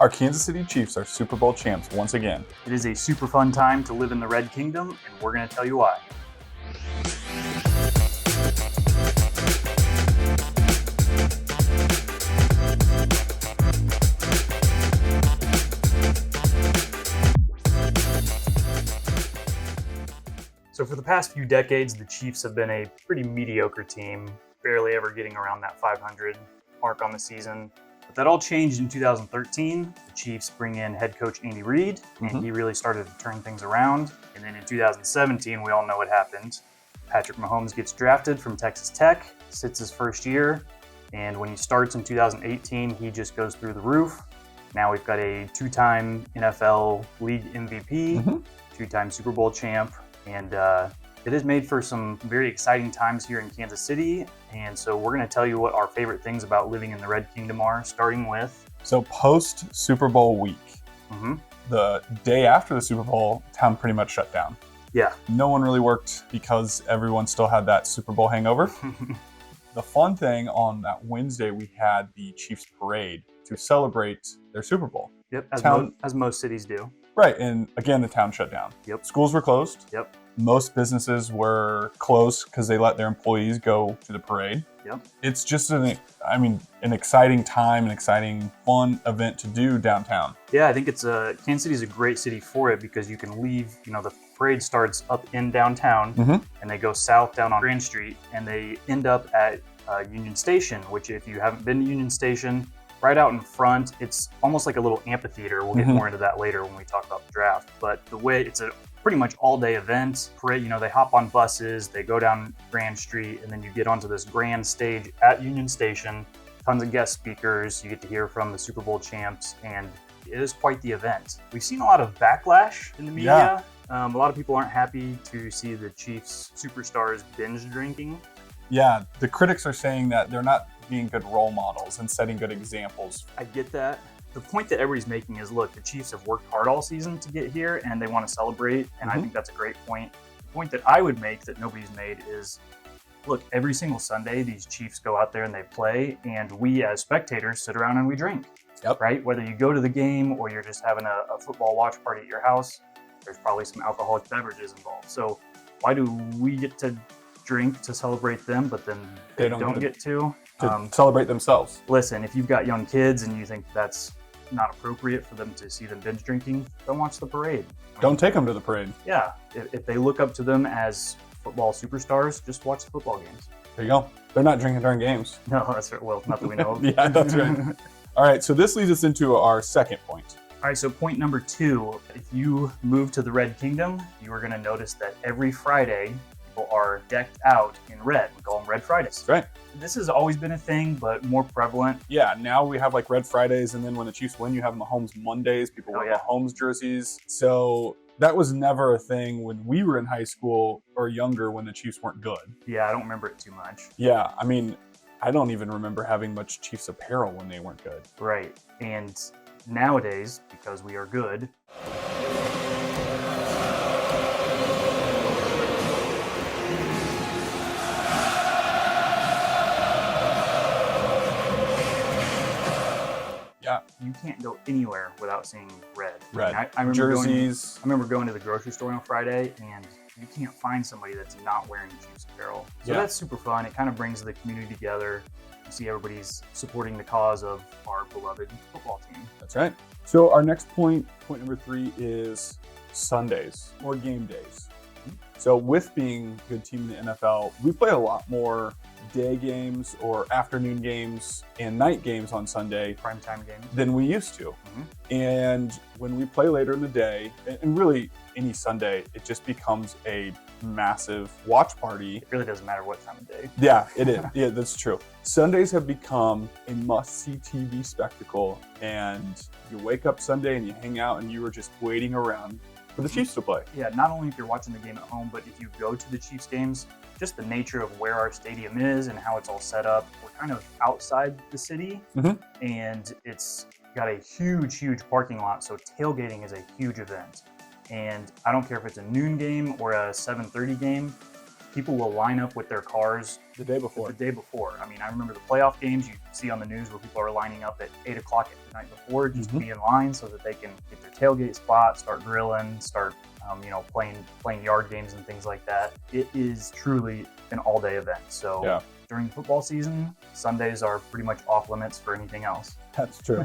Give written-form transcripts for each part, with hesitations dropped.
Our Kansas City Chiefs are Super Bowl champs once again. It is a super fun time to live in the Red Kingdom, and we're going to tell you why. So for the past few decades, the Chiefs have been a pretty mediocre team, barely ever getting around that 500 mark on the season. But that all changed in 2013. The Chiefs bring in head coach Andy Reid, and he really started to turn things around. And then in 2017, we all know what happened. Patrick Mahomes gets drafted from Texas Tech, sits his first year, and when he starts in 2018, he just goes through the roof. Now we've got a two-time NFL League MVP, two-time Super Bowl champ, and it has made for some very exciting times here in Kansas City. And so we're going to tell you what our favorite things about living in the Red Kingdom are, starting with... So post Super Bowl week, the day after the Super Bowl, town pretty much shut down. Yeah. No one really worked because everyone still had that Super Bowl hangover. The fun thing, on that Wednesday, we had the Chiefs parade to celebrate their Super Bowl. Yep, as most cities do. Right, and again, the town shut down. Yep. Schools were closed. Yep. Most businesses were closed because they let their employees go to the parade. Yep. It's just an exciting time, an exciting, fun event to do downtown. Yeah, I think Kansas City is a great city for it because you can leave, the parade starts up in downtown and they go south down on Grand Street and they end up at Union Station, which if you haven't been to Union Station, right out in front, it's almost like a little amphitheater. We'll get more into that later when we talk about the draft. But it's a pretty much all-day event. Parade, they hop on buses, they go down Grand Street, and then you get onto this grand stage at Union Station. Tons of guest speakers. You get to hear from the Super Bowl champs, and it is quite the event. We've seen a lot of backlash in the media. Yeah. A lot of people aren't happy to see the Chiefs superstars binge drinking. Yeah, the critics are saying that they're not being good role models and setting good examples. I get that. The point that everybody's making is, look, the Chiefs have worked hard all season to get here and they want to celebrate. And I think that's a great point. The point that I would make that nobody's made is, look, every single Sunday, these Chiefs go out there and they play, and we as spectators sit around and we drink, right? Whether you go to the game or you're just having a football watch party at your house, there's probably some alcoholic beverages involved. So why do we get to drink to celebrate them, but then they don't get to celebrate themselves? Listen, if you've got young kids and you think that's not appropriate for them to see them binge drinking, don't watch the parade. Don't take them to the parade. Yeah, if they look up to them as football superstars, just watch the football games. There you go. They're not drinking during games. No, that's right. Well, not that we know of. Yeah, that's right. All right, so this leads us into our second point. All right, so point number 2, if you move to the Red Kingdom, you are going to notice that every Friday, people are decked out in red. We call them Red Fridays. That's right. This has always been a thing, but more prevalent. Yeah, now we have like Red Fridays, and then when the Chiefs win, you have Mahomes Mondays. People wear Mahomes jerseys. So that was never a thing when we were in high school or younger when the Chiefs weren't good. Yeah, I don't remember it too much. Yeah, I don't even remember having much Chiefs apparel when they weren't good. Right, and nowadays, because we are good, you can't go anywhere without seeing red. Red. I remember jerseys. I remember going to the grocery store on Friday, and you can't find somebody that's not wearing Chiefs apparel. So that's super fun. It kind of brings the community together. You see everybody's supporting the cause of our beloved football team. That's right. So our next point number 3, is Sundays or game days. So with being a good team in the NFL, we play a lot more day games or afternoon games and night games on Sunday, primetime games, than we used to. And when we play later in the day, and really any Sunday, it just becomes a massive watch party. It really doesn't matter what time of day. Yeah, it is. Yeah, that's true. Sundays have become a must-see TV spectacle, and you wake up Sunday and you hang out and you are just waiting around for the Chiefs to play. Yeah, not only if you're watching the game at home, but if you go to the Chiefs games, just the nature of where our stadium is and how it's all set up. We're kind of outside the city, and it's got a huge parking lot, so tailgating is a huge event. And I don't care if it's a noon game or a 7:30 game, people will line up with their cars The day before. the day before. I mean, I remember the playoff games you see on the news where people are lining up at 8 o'clock the night before just to be in line so that they can get their tailgate spot, start grilling, start playing yard games and things like that. It is truly an all-day event. So during football season, Sundays are pretty much off limits for anything else. That's true.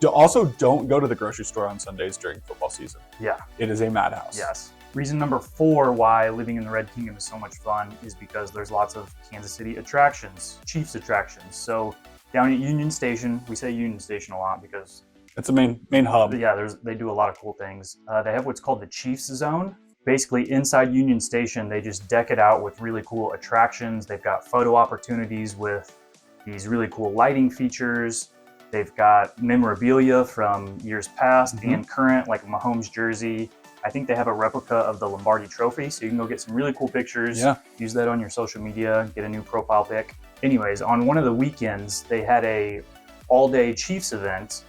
Also, don't go to the grocery store on Sundays during football season. Yeah. It is a madhouse. Yes. Reason number 4 why living in the Red Kingdom is so much fun is because there's lots of Kansas City attractions, Chiefs attractions. So down at Union Station, we say Union Station a lot because it's a main hub. Yeah, they do a lot of cool things. They have what's called the Chiefs Zone. Basically, inside Union Station, they just deck it out with really cool attractions. They've got photo opportunities with these really cool lighting features. They've got memorabilia from years past and current, like a Mahomes jersey. I think they have a replica of the Lombardi Trophy, so you can go get some really cool pictures. Yeah. Use that on your social media, get a new profile pic. Anyways, on one of the weekends, they had a all-day Chiefs event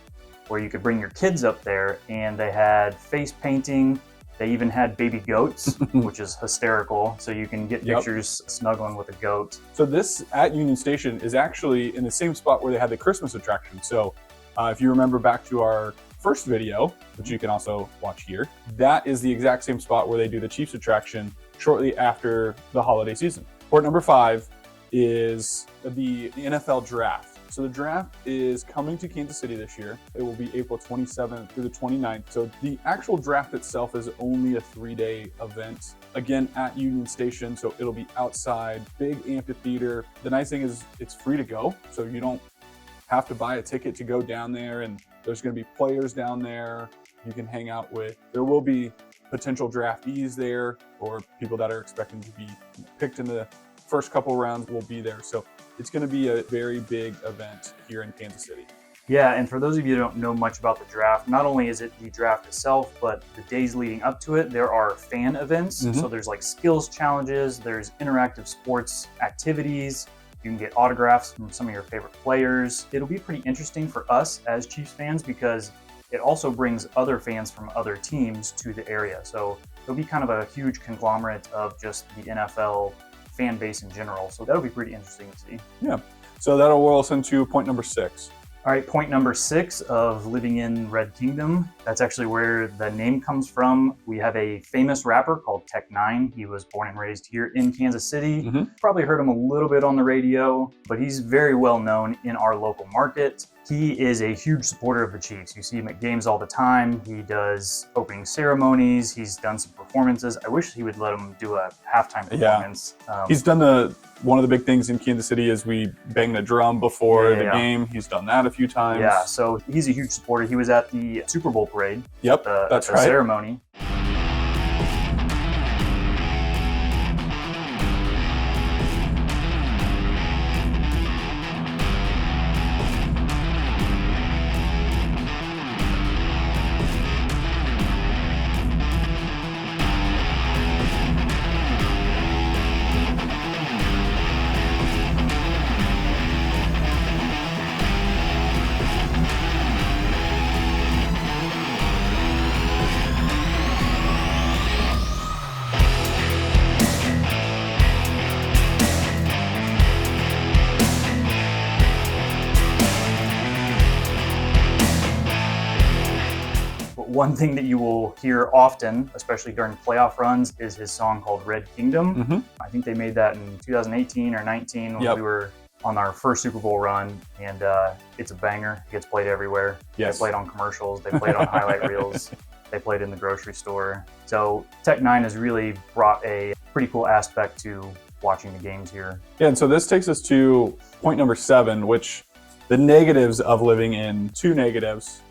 where you could bring your kids up there, and they had face painting. They even had baby goats, which is hysterical. So you can get pictures snuggling with a goat. So this at Union Station is actually in the same spot where they had the Christmas attraction. So if you remember back to our first video, which you can also watch here, that is the exact same spot where they do the Chiefs attraction shortly after the holiday season. Point number 5 is the NFL draft. So the draft is coming to Kansas City this year. It will be April 27th through the 29th. So the actual draft itself is only a 3-day event. Again, at Union Station, so it'll be outside, big amphitheater. The nice thing is it's free to go, so you don't have to buy a ticket to go down there, and there's gonna be players down there you can hang out with. There will be potential draftees there, or people that are expecting to be picked in the first couple rounds will be there. So it's going to be a very big event here in Kansas City. Yeah, and for those of you who don't know much about the draft, not only is it the draft itself, but the days leading up to it, there are fan events. So there's like skills challenges, there's interactive sports activities. You can get autographs from some of your favorite players. It'll be pretty interesting for us as Chiefs fans because it also brings other fans from other teams to the area. So it'll be kind of a huge conglomerate of just the NFL fan base in general. So that'll be pretty interesting to see. Yeah. So that'll roll us into point number 6. All right, point number 6 of living in Red Kingdom. That's actually where the name comes from. We have a famous rapper called Tech9. He was born and raised here in Kansas City. Probably heard him a little bit on the radio, but he's very well known in our local market. He is a huge supporter of the Chiefs. You see him at games all the time. He does opening ceremonies. He's done some performances. I wish he would let him do a halftime performance. He's done one of the big things in Kansas City is we bang the drum before the game. He's done that a few times. Yeah, so he's a huge supporter. He was at the Super Bowl parade. Yep, that's right. Ceremony. One thing that you will hear often, especially during playoff runs, is his song called Red Kingdom. I think they made that in 2018 or 19 when we were on our first Super Bowl run, and it's a banger. It gets played everywhere. They play it on commercials. They play it on highlight reels. They play it in the grocery store. So Tech9 has really brought a pretty cool aspect to watching the games here. Yeah, and so this takes us to point number 7, which the negatives of living in 2 negatives.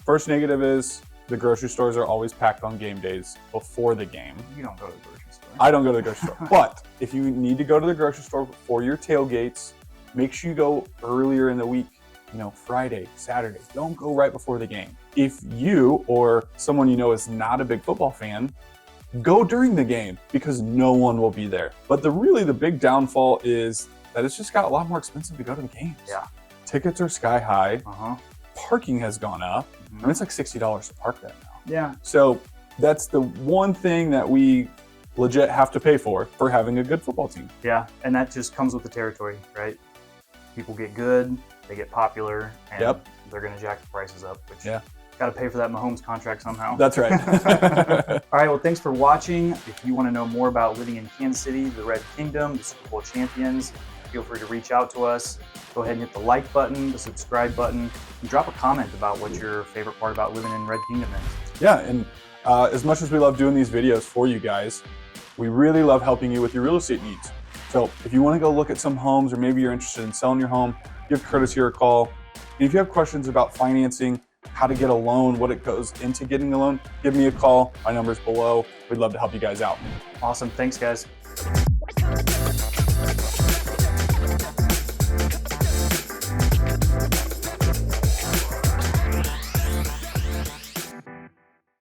First negative is the grocery stores are always packed on game days before the game. You don't go to the grocery store. I don't go to the grocery store. But if you need to go to the grocery store for your tailgates, make sure you go earlier in the week. Friday, Saturday. Don't go right before the game. If you or someone you know is not a big football fan, go during the game because no one will be there. But the big downfall is that it's just got a lot more expensive to go to the games. Yeah. Tickets are sky high. Parking has gone up. I mean, it's like $60 to park that now. Yeah. So that's the one thing that we legit have to pay for having a good football team. Yeah, and that just comes with the territory, right? People get good, they get popular, and they're going to jack the prices up, which got to pay for that Mahomes contract somehow. That's right. All right, well, thanks for watching. If you want to know more about living in Kansas City, the Red Kingdom, the Super Bowl champions, feel free to reach out to us. Go ahead and hit the like button, the subscribe button, and drop a comment about what your favorite part about living in Red Kingdom is. Yeah, and as much as we love doing these videos for you guys, we really love helping you with your real estate needs. So if you want to go look at some homes, or maybe you're interested in selling your home, give Curtis here a call. And if you have questions about financing, how to get a loan, what it goes into getting a loan, give me a call. My number's below. We'd love to help you guys out. Awesome. Thanks, guys.